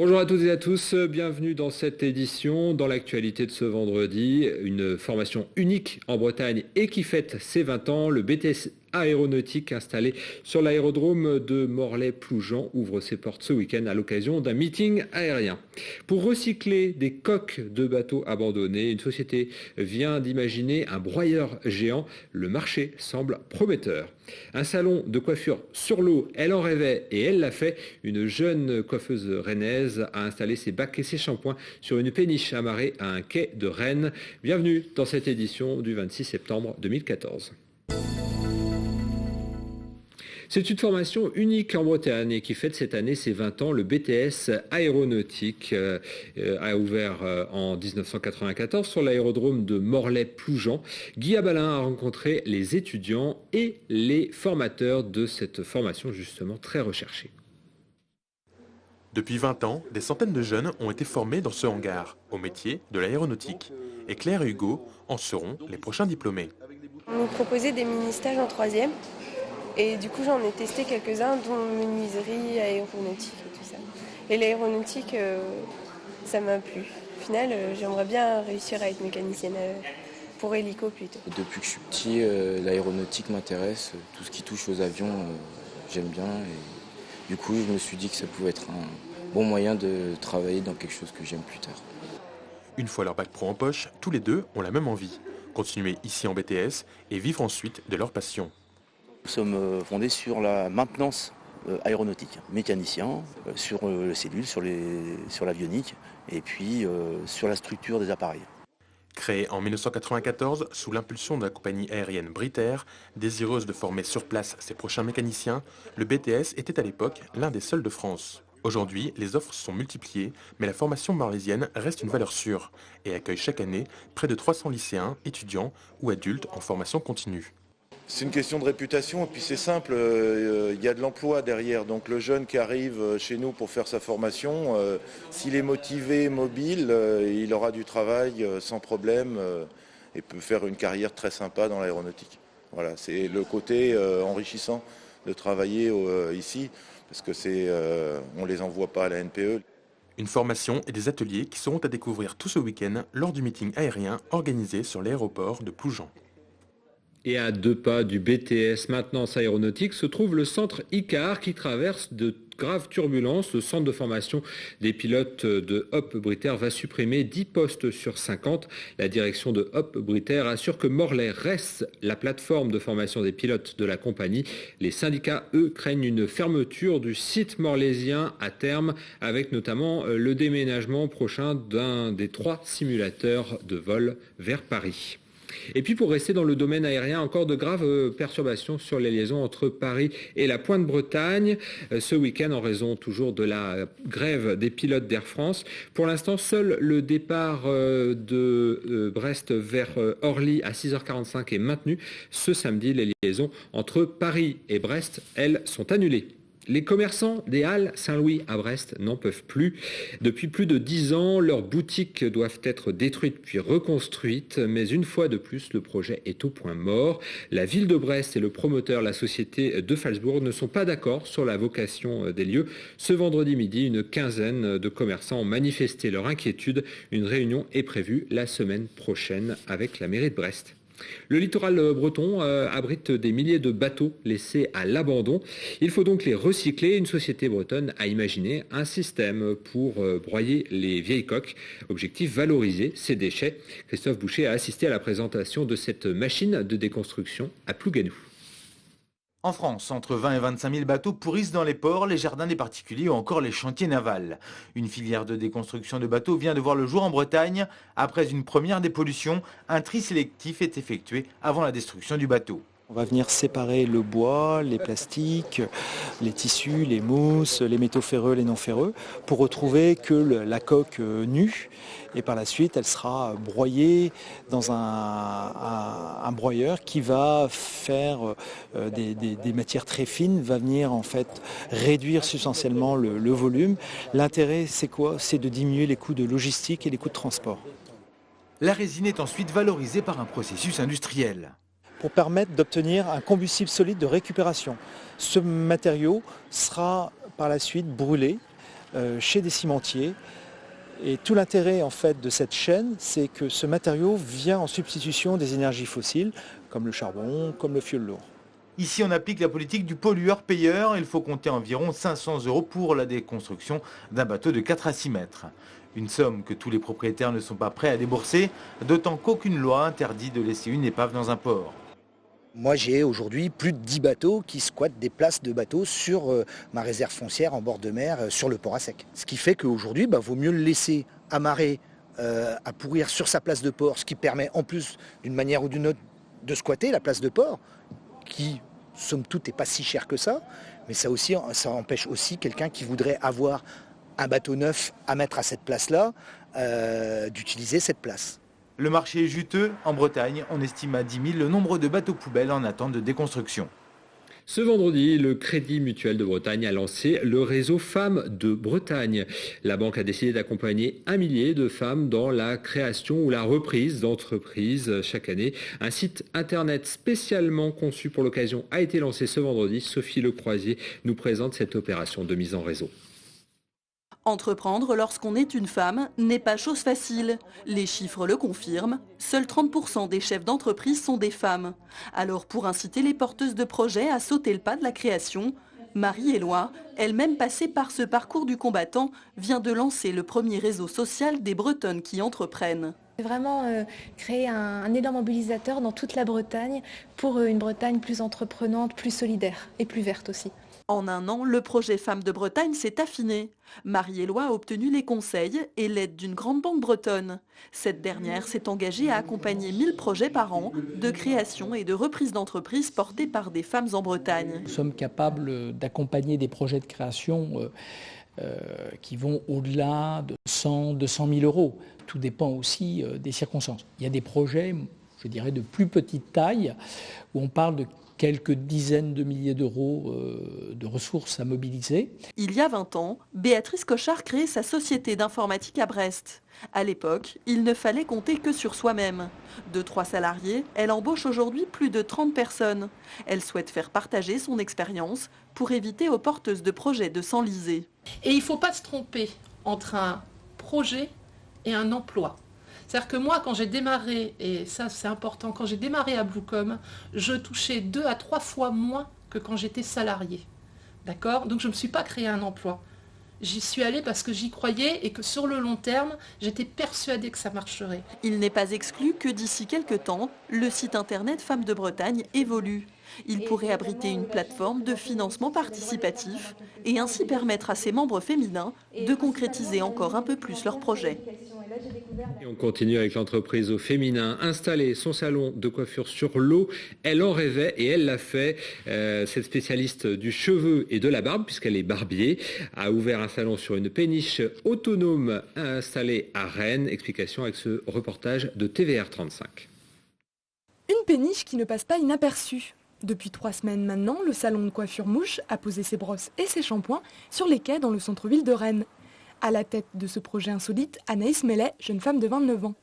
Bonjour à toutes et à tous, bienvenue dans cette édition. Dans l'actualité de ce vendredi, une formation unique en Bretagne et qui fête ses 20 ans, le BTS aéronautique installé sur l'aérodrome de Morlaix-Ploujean ouvre ses portes ce week-end à l'occasion d'un meeting aérien. Pour recycler des coques de bateaux abandonnés, une société vient d'imaginer un broyeur géant. Le marché semble prometteur. Un salon de coiffure sur l'eau, elle en rêvait et elle l'a fait. Une jeune coiffeuse rennaise a installé ses bacs et ses shampoings sur une péniche amarrée à un quai de Rennes. Bienvenue dans cette édition du 26 septembre 2014. C'est une formation unique en Bretagne et qui fête cette année ses 20 ans. Le BTS aéronautique a ouvert en 1994 sur l'aérodrome de Morlaix-Ploujean. Guy Abalin a rencontré les étudiants et les formateurs de cette formation justement très recherchée. Depuis 20 ans, des centaines de jeunes ont été formés dans ce hangar, au métier de l'aéronautique. Et Claire et Hugo en seront les prochains diplômés. On nous proposait des mini-stages en 3e. Et du coup, j'en ai testé quelques-uns, dont menuiserie, aéronautique et tout ça. Et l'aéronautique, ça m'a plu. Au final, j'aimerais bien réussir à être mécanicienne pour hélico plutôt. Depuis que je suis petit, l'aéronautique m'intéresse. Tout ce qui touche aux avions, j'aime bien. Et du coup, je me suis dit que ça pouvait être un bon moyen de travailler dans quelque chose que j'aime plus tard. Une fois leur bac pro en poche, tous les deux ont la même envie. Continuer ici en BTS et vivre ensuite de leur passion. Nous sommes fondés sur la maintenance aéronautique, mécanicien, sur les cellules, sur l'avionique et puis sur la structure des appareils. Créé en 1994 sous l'impulsion de la compagnie aérienne Britair, désireuse de former sur place ses prochains mécaniciens, le BTS était à l'époque l'un des seuls de France. Aujourd'hui, les offres sont multipliées, mais la formation marlaisienne reste une valeur sûre et accueille chaque année près de 300 lycéens, étudiants ou adultes en formation continue. C'est une question de réputation et puis c'est simple, il y a de l'emploi derrière. Donc le jeune qui arrive chez nous pour faire sa formation, s'il est motivé, mobile, il aura du travail sans problème et peut faire une carrière très sympa dans l'aéronautique. Voilà, c'est le côté enrichissant de travailler ici parce que on les envoie pas à la NPE. Une formation et des ateliers qui seront à découvrir tout ce week-end lors du meeting aérien organisé sur l'aéroport de Ploujean. Et à 2 pas du BTS maintenance aéronautique se trouve le centre ICAR qui traverse de graves turbulences. Le centre de formation des pilotes de Hop Britair va supprimer 10 postes sur 50. La direction de Hop Britair assure que Morlaix reste la plateforme de formation des pilotes de la compagnie. Les syndicats, eux, craignent une fermeture du site morlaisien à terme, avec notamment le déménagement prochain d'un des 3 simulateurs de vol vers Paris. Et puis pour rester dans le domaine aérien, encore de graves perturbations sur les liaisons entre Paris et la Pointe-Bretagne ce week-end en raison toujours de la grève des pilotes d'Air France. Pour l'instant, seul le départ de Brest vers Orly à 6h45 est maintenu. Ce samedi, les liaisons entre Paris et Brest, elles, sont annulées. Les commerçants des Halles Saint-Louis à Brest n'en peuvent plus. Depuis plus de 10 ans, leurs boutiques doivent être détruites puis reconstruites. Mais une fois de plus, le projet est au point mort. La ville de Brest et le promoteur, la société de Falsbourg, ne sont pas d'accord sur la vocation des lieux. Ce vendredi midi, une quinzaine de commerçants ont manifesté leur inquiétude. Une réunion est prévue la semaine prochaine avec la mairie de Brest. Le littoral breton abrite des milliers de bateaux laissés à l'abandon. Il faut donc les recycler. Une société bretonne a imaginé un système pour broyer les vieilles coques. Objectif, valoriser ces déchets. Christophe Boucher a assisté à la présentation de cette machine de déconstruction à Plouganou. En France, entre 20 et 25 000 bateaux pourrissent dans les ports, les jardins des particuliers ou encore les chantiers navals. Une filière de déconstruction de bateaux vient de voir le jour en Bretagne. Après une première dépollution, un tri sélectif est effectué avant la destruction du bateau. On va venir séparer le bois, les plastiques, les tissus, les mousses, les métaux ferreux, les non ferreux, pour retrouver que la coque nue. Et par la suite, elle sera broyée dans un broyeur qui va faire des matières très fines, va venir en fait réduire substantiellement le volume. L'intérêt, c'est quoi? C'est de diminuer les coûts de logistique et les coûts de transport. La résine est ensuite valorisée par un processus industriel. Pour permettre d'obtenir un combustible solide de récupération. Ce matériau sera par la suite brûlé chez des cimentiers. Et tout l'intérêt en fait de cette chaîne, c'est que ce matériau vient en substitution des énergies fossiles, comme le charbon, comme le fioul lourd. Ici, on applique la politique du pollueur-payeur. Il faut compter environ 500 € pour la déconstruction d'un bateau de 4 à 6 mètres. Une somme que tous les propriétaires ne sont pas prêts à débourser, d'autant qu'aucune loi interdit de laisser une épave dans un port. Moi, j'ai aujourd'hui plus de 10 bateaux qui squattent des places de bateaux sur ma réserve foncière en bord de mer, sur le port à sec. Ce qui fait qu'aujourd'hui, vaut mieux le laisser amarrer, à pourrir sur sa place de port, ce qui permet en plus, d'une manière ou d'une autre, de squatter la place de port, qui, somme toute, n'est pas si cher que ça. Mais ça empêche aussi quelqu'un qui voudrait avoir un bateau neuf à mettre à cette place-là, d'utiliser cette place. Le marché est juteux. En Bretagne, on estime à 10 000 le nombre de bateaux poubelles en attente de déconstruction. Ce vendredi, le Crédit Mutuel de Bretagne a lancé le réseau Femmes de Bretagne. La banque a décidé d'accompagner 1 millier de femmes dans la création ou la reprise d'entreprises chaque année. Un site internet spécialement conçu pour l'occasion a été lancé ce vendredi. Sophie Lecroisier nous présente cette opération de mise en réseau. Entreprendre lorsqu'on est une femme n'est pas chose facile. Les chiffres le confirment. Seuls 30% des chefs d'entreprise sont des femmes. Alors pour inciter les porteuses de projets à sauter le pas de la création, Marie-Éloi, elle-même passée par ce parcours du combattant, vient de lancer le premier réseau social des Bretonnes qui entreprennent. Vraiment créer un élan mobilisateur dans toute la Bretagne pour une Bretagne plus entreprenante, plus solidaire et plus verte aussi. En un an, le projet Femmes de Bretagne s'est affiné. Marie-Éloi a obtenu les conseils et l'aide d'une grande banque bretonne. Cette dernière s'est engagée à accompagner 1000 projets par an de création et de reprise d'entreprises portés par des femmes en Bretagne. Nous sommes capables d'accompagner des projets de création qui vont au-delà de 100, 200 000 €. Tout dépend aussi des circonstances. Il y a des projets, je dirais, de plus petite taille où on parle de quelques dizaines de milliers d'euros de ressources à mobiliser. Il y a 20 ans, Béatrice Cochard créait sa société d'informatique à Brest. À l'époque, il ne fallait compter que sur soi-même. De 3 salariés, elle embauche aujourd'hui plus de 30 personnes. Elle souhaite faire partager son expérience pour éviter aux porteuses de projets de s'enliser. Et il ne faut pas se tromper entre un projet et un emploi. C'est-à-dire que moi, quand j'ai démarré, et ça c'est important, quand j'ai démarré à Bluecom, je touchais 2 à 3 fois moins que quand j'étais salarié. D'accord ? Donc je ne me suis pas créé un emploi. J'y suis allée parce que j'y croyais et que sur le long terme, j'étais persuadée que ça marcherait. Il n'est pas exclu que d'ici quelques temps, le site internet Femmes de Bretagne évolue. Il pourrait abriter une plateforme de financement participatif et ainsi permettre à ses membres féminins de concrétiser encore un peu plus leurs projets. Et on continue avec l'entreprise au féminin. Installer son salon de coiffure sur l'eau, elle en rêvait et elle l'a fait. Cette spécialiste du cheveu et de la barbe, puisqu'elle est barbier, a ouvert un salon sur une péniche autonome installée à Rennes. Explication avec ce reportage de TVR 35. Une péniche qui ne passe pas inaperçue. Depuis 3 semaines maintenant, le salon de coiffure Mouche a posé ses brosses et ses shampoings sur les quais dans le centre-ville de Rennes. À la tête de ce projet insolite, Anaïs Mellet, jeune femme de 29 ans.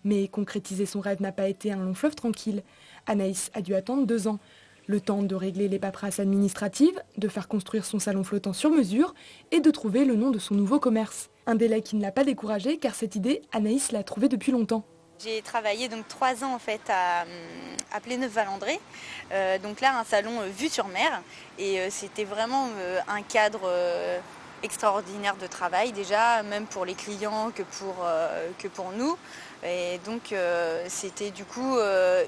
Mais concrétiser son rêve n'a pas été un long fleuve tranquille. Anaïs a dû attendre 2 ans. Le temps de régler les paperasses administratives, de faire construire son salon flottant sur mesure et de trouver le nom de son nouveau commerce. Un délai qui ne l'a pas découragée car cette idée, Anaïs l'a trouvée depuis longtemps. J'ai travaillé donc 3 ans en fait à Pléneuf-Valandré, donc là un salon vue sur mer et c'était vraiment un cadre extraordinaire de travail déjà, même pour les clients que pour nous. Et donc c'était du coup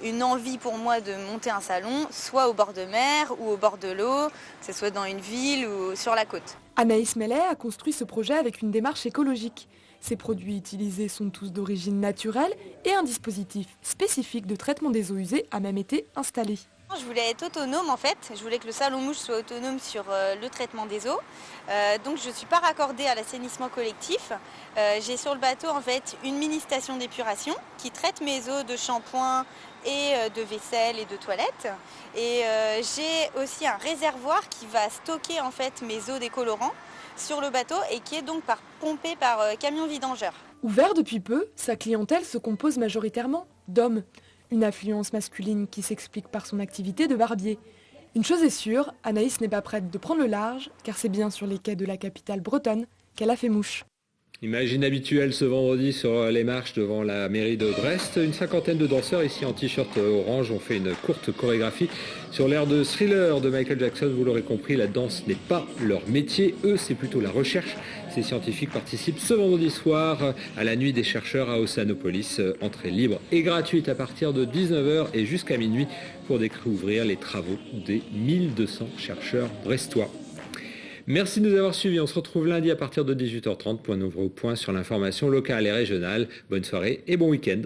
une envie pour moi de monter un salon, soit au bord de mer ou au bord de l'eau, que ce soit dans une ville ou sur la côte. Anaïs Mellet a construit ce projet avec une démarche écologique. Ces produits utilisés sont tous d'origine naturelle et un dispositif spécifique de traitement des eaux usées a même été installé. Je voulais être autonome en fait, je voulais que le salon Mouche soit autonome sur le traitement des eaux. Donc je ne suis pas raccordée à l'assainissement collectif. J'ai sur le bateau en fait une mini station d'épuration qui traite mes eaux de shampoing et de vaisselle et de toilette. Et j'ai aussi un réservoir qui va stocker en fait mes eaux décolorants sur le bateau et qui est donc pompé par camion vidangeur. Ouvert depuis peu, sa clientèle se compose majoritairement d'hommes. Une affluence masculine qui s'explique par son activité de barbier. Une chose est sûre, Anaïs n'est pas prête de prendre le large, car c'est bien sur les quais de la capitale bretonne qu'elle a fait mouche. Image inhabituelle ce vendredi sur les marches devant la mairie de Brest. Une cinquantaine de danseurs ici en t-shirt orange ont fait une courte chorégraphie sur l'air de Thriller de Michael Jackson. Vous l'aurez compris, la danse n'est pas leur métier. Eux, c'est plutôt la recherche. Ces scientifiques participent ce vendredi soir à la nuit des chercheurs à Océanopolis. Entrée libre et gratuite à partir de 19h et jusqu'à minuit pour découvrir les travaux des 1200 chercheurs brestois. Merci de nous avoir suivis. On se retrouve lundi à partir de 18h30 pour un nouveau point sur l'information locale et régionale. Bonne soirée et bon week-end.